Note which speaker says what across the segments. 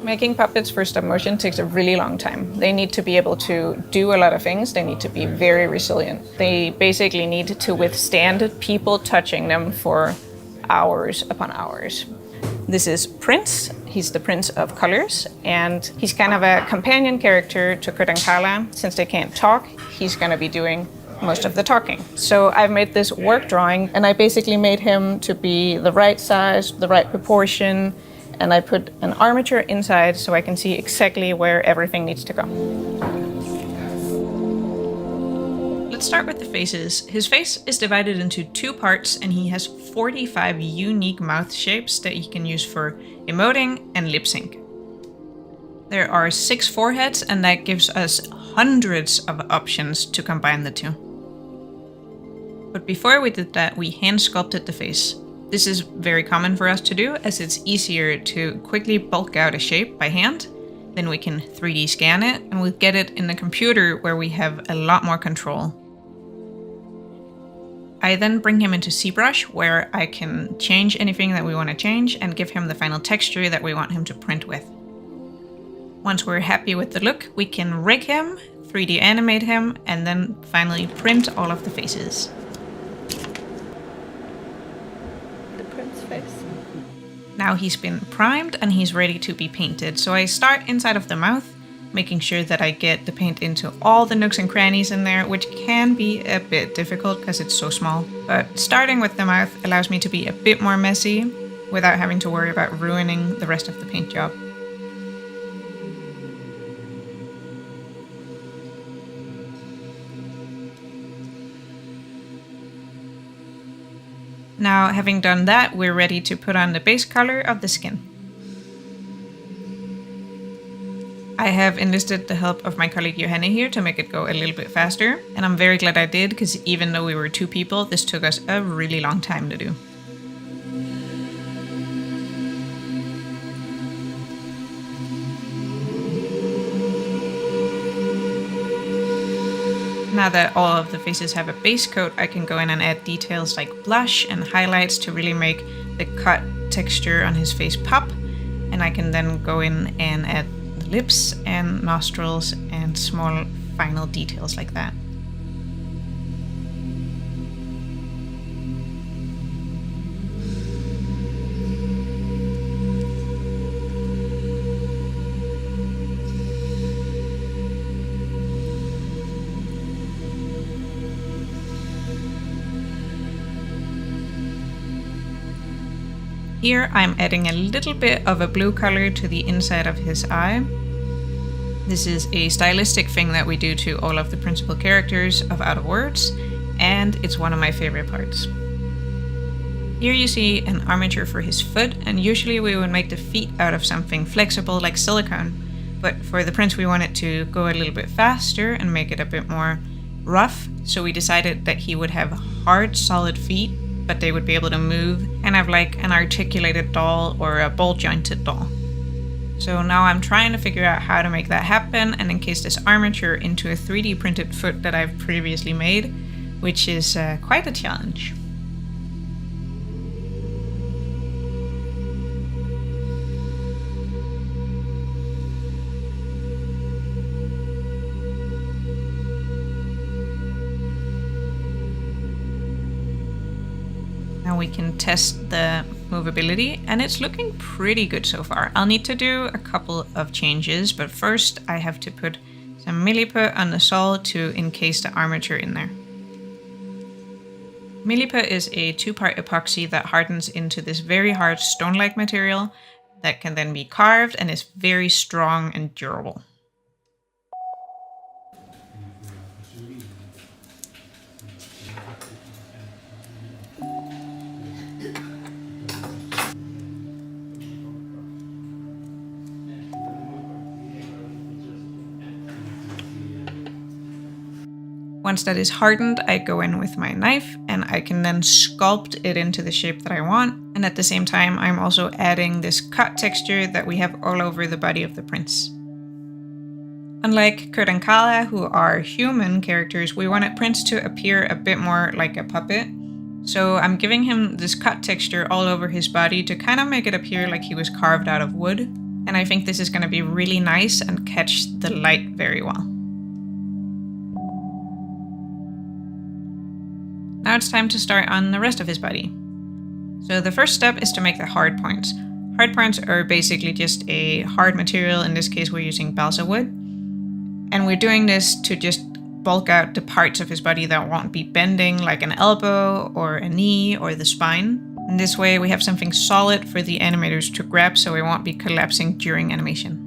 Speaker 1: Making puppets for stop motion takes a really long time. They need to be able to do a lot of things. They need to be very resilient. They basically need to withstand people touching them for hours upon hours. This is Prince. He's the Prince of Colors, and he's kind of a companion character to Kurt and Carla. Since they can't talk, he's going to be doing most of the talking. So I've made this work drawing, and I basically made him to be the right size, the right proportion, and I put an armature inside so I can see exactly where everything needs to go. Let's start with the faces. His face is divided into 2 parts, and he has 45 unique mouth shapes that he can use for emoting and lip sync. There are 6 foreheads, and that gives us hundreds of options to combine the 2. But before we did that, we hand sculpted the face. This is very common for us to do, as it's easier to quickly bulk out a shape by hand. Then we can 3D scan it, and we'll get it in the computer where we have a lot more control. I then bring him into ZBrush, where I can change anything that we want to change and give him the final texture that we want him to print with. Once we're happy with the look, we can rig him, 3D animate him, and then finally print all of the faces. The Prince face. Now he's been primed and he's ready to be painted. So I start inside of the mouth, making sure that I get the paint into all the nooks and crannies in there, which can be a bit difficult because it's so small. But starting with the mouth allows me to be a bit more messy without having to worry about ruining the rest of the paint job. Now, having done that, we're ready to put on the base color of the skin. I have enlisted the help of my colleague Johanna here to make it go a little bit faster, and I'm very glad I did, because even though we were 2 people, this took us a really long time to do. Now that all of the faces have a base coat, I can go in and add details like blush and highlights to really make the cut texture on his face pop. And I can then go in and add the lips and nostrils and small final details like that. Here I'm adding a little bit of a blue color to the inside of his eye. This is a stylistic thing that we do to all of the principal characters of Out of Words, and it's one of my favorite parts. Here you see an armature for his foot, and usually we would make the feet out of something flexible like silicone, but for the prince we wanted to go a little bit faster and make it a bit more rough, so we decided that he would have hard, solid feet, but they would be able to move, kind of like an articulated doll or a ball-jointed doll. So now I'm trying to figure out how to make that happen and encase this armature into a 3D printed foot that I've previously made, which is quite a challenge. Now we can test the movability, and it's looking pretty good so far. I'll need to do a couple of changes, but first I have to put some milliput on the sole to encase the armature in there. Milliput is a 2-part epoxy that hardens into this very hard stone-like material that can then be carved and is very strong and durable. Once that is hardened, I go in with my knife and I can then sculpt it into the shape that I want. And at the same time, I'm also adding this cut texture that we have all over the body of the prince. Unlike Kurt and Carla, who are human characters, we wanted Prince to appear a bit more like a puppet. So I'm giving him this cut texture all over his body to kind of make it appear like he was carved out of wood. and I think this is going to be really nice and catch the light very well. Now it's time to start on the rest of his body. So the first step is to make the hard points. Hard points are basically just a hard material, in this case we're using balsa wood. And we're doing this to just bulk out the parts of his body that won't be bending, like an elbow or a knee or the spine. In this way we have something solid for the animators to grab so it won't be collapsing during animation.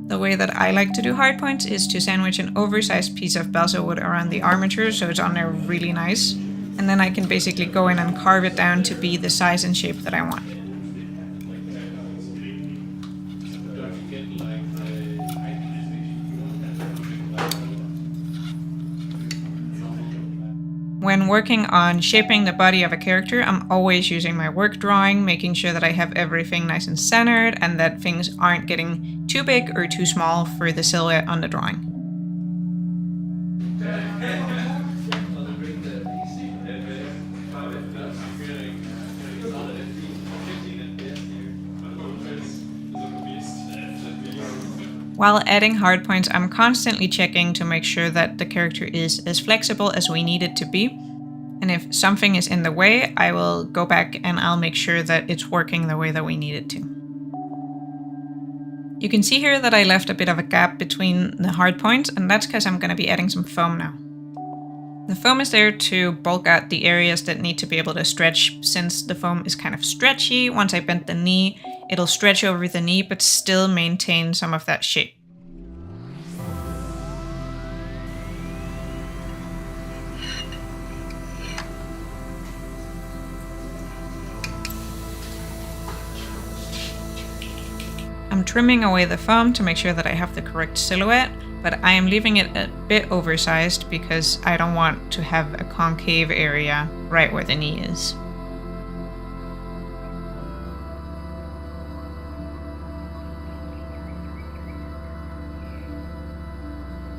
Speaker 1: The way that I like to do hard points is to sandwich an oversized piece of balsa wood around the armature so it's on there really nice. And then I can basically go in and carve it down to be the size and shape that I want. When working on shaping the body of a character, I'm always using my work drawing, making sure that I have everything nice and centered and that things aren't getting too big or too small for the silhouette on the drawing. While adding hard points, I'm constantly checking to make sure that the character is as flexible as we need it to be. And if something is in the way, I will go back and I'll make sure that it's working the way that we need it to. You can see here that I left a bit of a gap between the hard points, and that's because I'm going to be adding some foam now. The foam is there to bulk out the areas that need to be able to stretch. Since the foam is kind of stretchy, once I bend the knee, it'll stretch over the knee but still maintain some of that shape. I'm trimming away the foam to make sure that I have the correct silhouette, but I am leaving it a bit oversized because I don't want to have a concave area right where the knee is.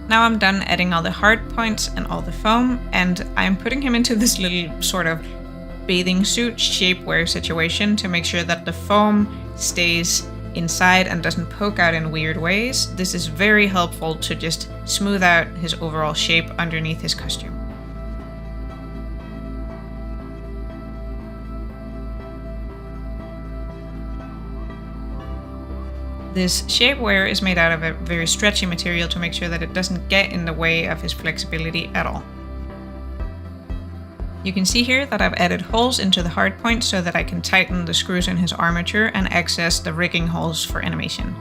Speaker 1: Now I'm done adding all the hard points and all the foam, and I'm putting him into this little sort of bathing suit shapewear situation to make sure that the foam stays inside and doesn't poke out in weird ways. This is very helpful to just smooth out his overall shape underneath his costume. This shapewear is made out of a very stretchy material to make sure that it doesn't get in the way of his flexibility at all. You can see here that I've added holes into the hard points so that I can tighten the screws in his armature and access the rigging holes for animation.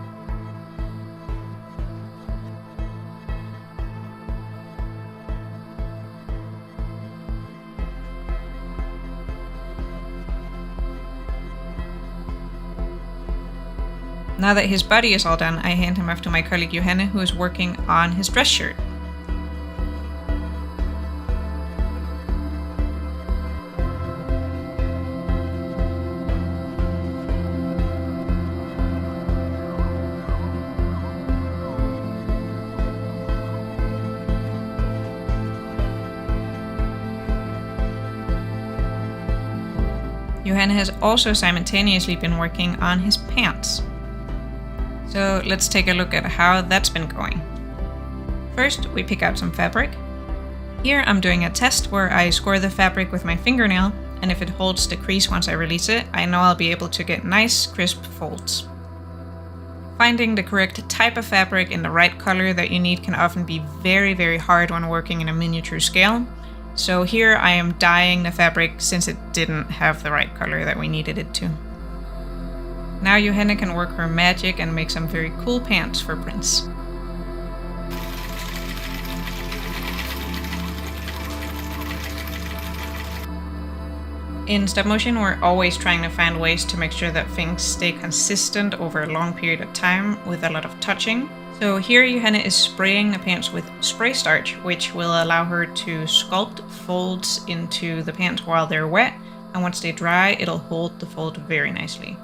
Speaker 1: Now that his body is all done, I hand him off to my colleague Johanne, who is working on his dress shirt. Johanne has also simultaneously been working on his pants. So let's take a look at how that's been going. First, we pick out some fabric. Here I'm doing a test where I score the fabric with my fingernail, and if it holds the crease once I release it, I know I'll be able to get nice, crisp folds. Finding the correct type of fabric in the right color that you need can often be very, very hard when working in a miniature scale. So here I am dyeing the fabric since it didn't have the right color that we needed it to. Now Johanne can work her magic and make some very cool pants for Prince. In stop motion, we're always trying to find ways to make sure that things stay consistent over a long period of time with a lot of touching. So here Johanne is spraying the pants with spray starch, which will allow her to sculpt folds into the pants while they're wet, and once they dry, it'll hold the fold very nicely.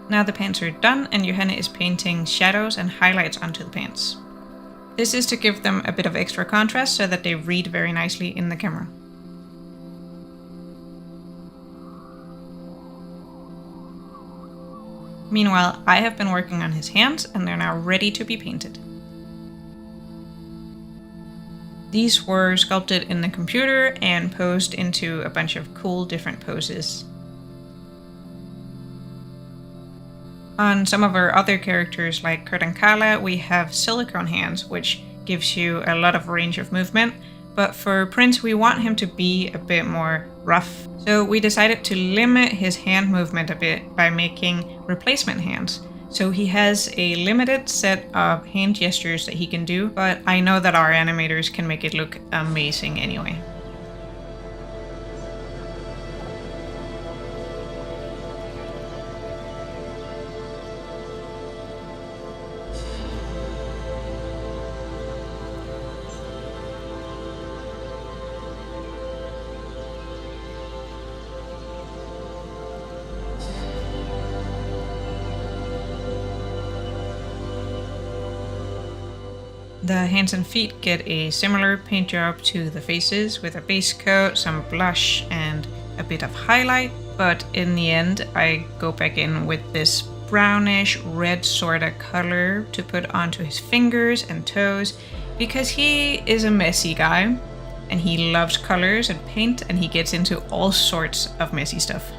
Speaker 1: Now the pants are done and Johanne is painting shadows and highlights onto the pants. This is to give them a bit of extra contrast so that they read very nicely in the camera. Meanwhile, I have been working on his hands and they're now ready to be painted. These were sculpted in the computer and posed into a bunch of cool different poses. On some of our other characters like Kurt and Kala, we have silicone hands, which gives you a lot of range of movement. But for Prince, we want him to be a bit more rough. So we decided to limit his hand movement a bit by making replacement hands. So he has a limited set of hand gestures that he can do, but I know that our animators can make it look amazing anyway. The hands and feet get a similar paint job to the faces with a base coat, some blush, and a bit of highlight. But in the end, I go back in with this brownish red sort of color to put onto his fingers and toes because he is a messy guy and he loves colors and paint and he gets into all sorts of messy stuff.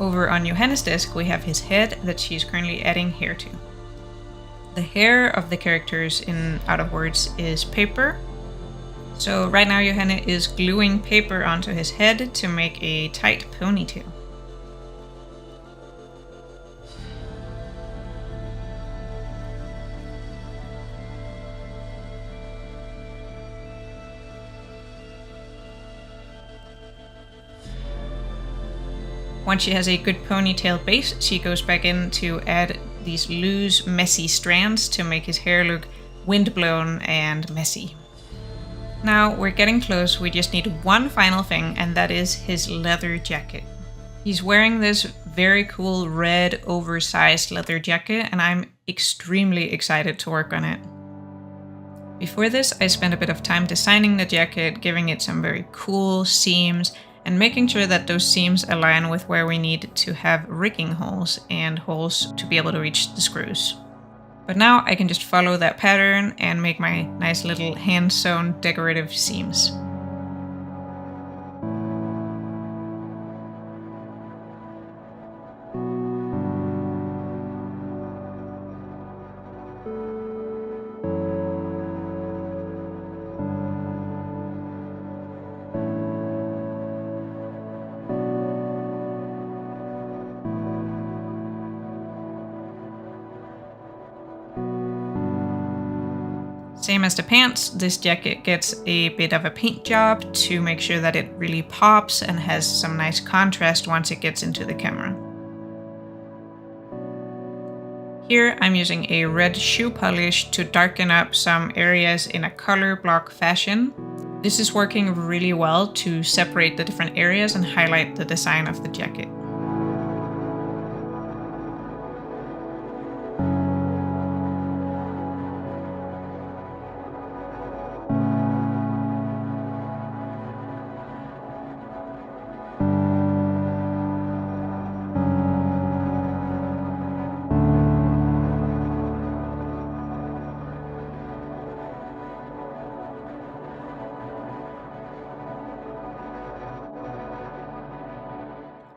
Speaker 1: Over on Johanna's desk, we have his head that she's currently adding hair to. The hair of the characters in Out of Words is paper. So right now Johanna is gluing paper onto his head to make a tight ponytail. Once she has a good ponytail base, she goes back in to add these loose, messy strands to make his hair look windblown and messy. Now we're getting close, we just need one final thing, and that is his leather jacket. He's wearing this very cool red oversized leather jacket and I'm extremely excited to work on it. Before this, I spent a bit of time designing the jacket, giving it some very cool seams and making sure that those seams align with where we need to have rigging holes and holes to be able to reach the screws. But now I can just follow that pattern and make my nice little hand-sewn decorative seams. Same as the pants, this jacket gets a bit of a paint job to make sure that it really pops and has some nice contrast once it gets into the camera. Here I'm using a red shoe polish to darken up some areas in a color block fashion. This is working really well to separate the different areas and highlight the design of the jacket.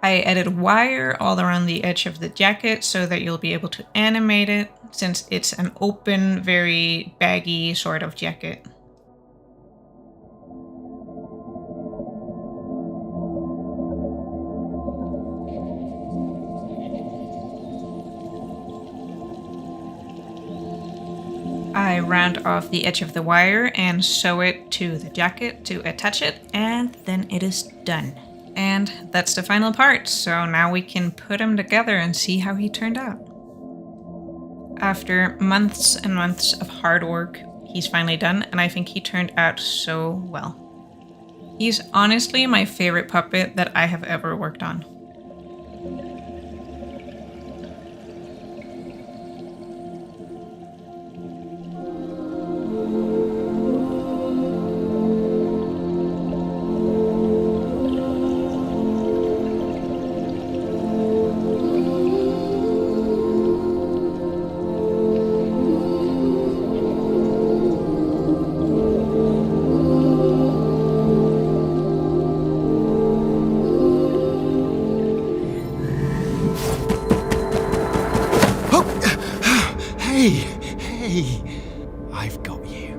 Speaker 1: I added wire all around the edge of the jacket so that you'll be able to animate it, since it's an open, very baggy sort of jacket. I I round off the edge of the wire and sew it to the jacket to attach it, and then it is done. And that's the final part, so now we can put him together and see how he turned out. After months and months of hard work, he's finally done, and I think he turned out so well. He's honestly my favorite puppet that I have ever worked on.
Speaker 2: Hey, I've got you.